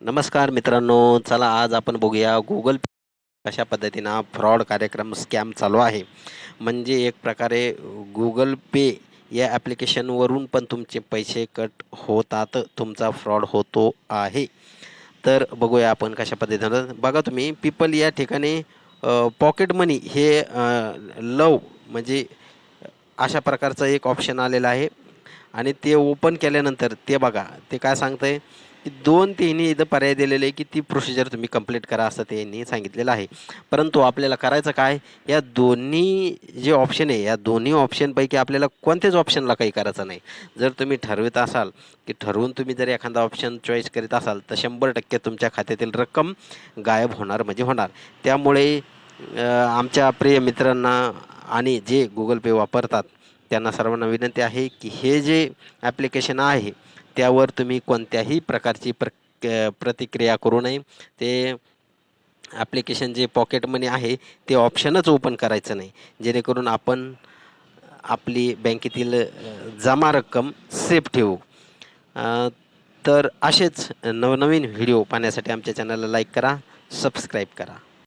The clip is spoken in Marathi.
नमस्कार मित्रांनो, चला आज आपण बघूया Google पे कशा पद्धतीनं फ्रॉड कार्यक्रम स्कॅम चालू आहे. म्हणजे एक प्रकारे Google पे या ॲप्लिकेशनवरून पण तुमचे पैसे कट होतात, तुमचा फ्रॉड होतो आहे. तर बघूया आपण कशा पद्धतीनं. बघा तुम्ही पीपल या ठिकाणी पॉकेट मनी हे लव म्हणजे अशा प्रकारचं एक ऑप्शन आलेलं आहे आणि ते ओपन केल्यानंतर ते बघा, ते काय सांगतंय, की 2-3 इथं पर्याय दिलेले आहे, की ती प्रोसिजर तुम्ही कंप्लीट करा असं त्यांनी सांगितलेलं आहे. परंतु आपल्याला करायचं काय? या दोन्ही जे ऑप्शन आहे, या दोन्ही ऑप्शनपैकी आपल्याला कोणत्याच ऑप्शनला काही करायचं नाही. जर तुम्ही ठरवीत असाल, की ठरवून तुम्ही जर एखादा ऑप्शन चॉईस करीत असाल, तर 100% तुमच्या खात्यातील रक्कम गायब होणार म्हणजे होणार. त्यामुळे आमच्या प्रिय मित्रांना आणि जे Google पे वापरतात, त्यांना सर्वांना विनंती आहे, की हे जे ॲप्लिकेशन आहे, त्यावर तुम्ही कोणत्याही प्रकारची प्रतिक्रिया करू नये. ते ॲप्लिकेशन जे पॉकेट मनी आहे, ते ऑप्शनच ओपन करायचं नाही. जेणेकरून आपण आपली बँकेतील जमा रक्कम सेफ ठेवू. अ, तर असेच नवनवीन व्हिडिओ पाहण्यासाठी आमच्या चॅनलला लाईक करा, सबस्क्राईब करा.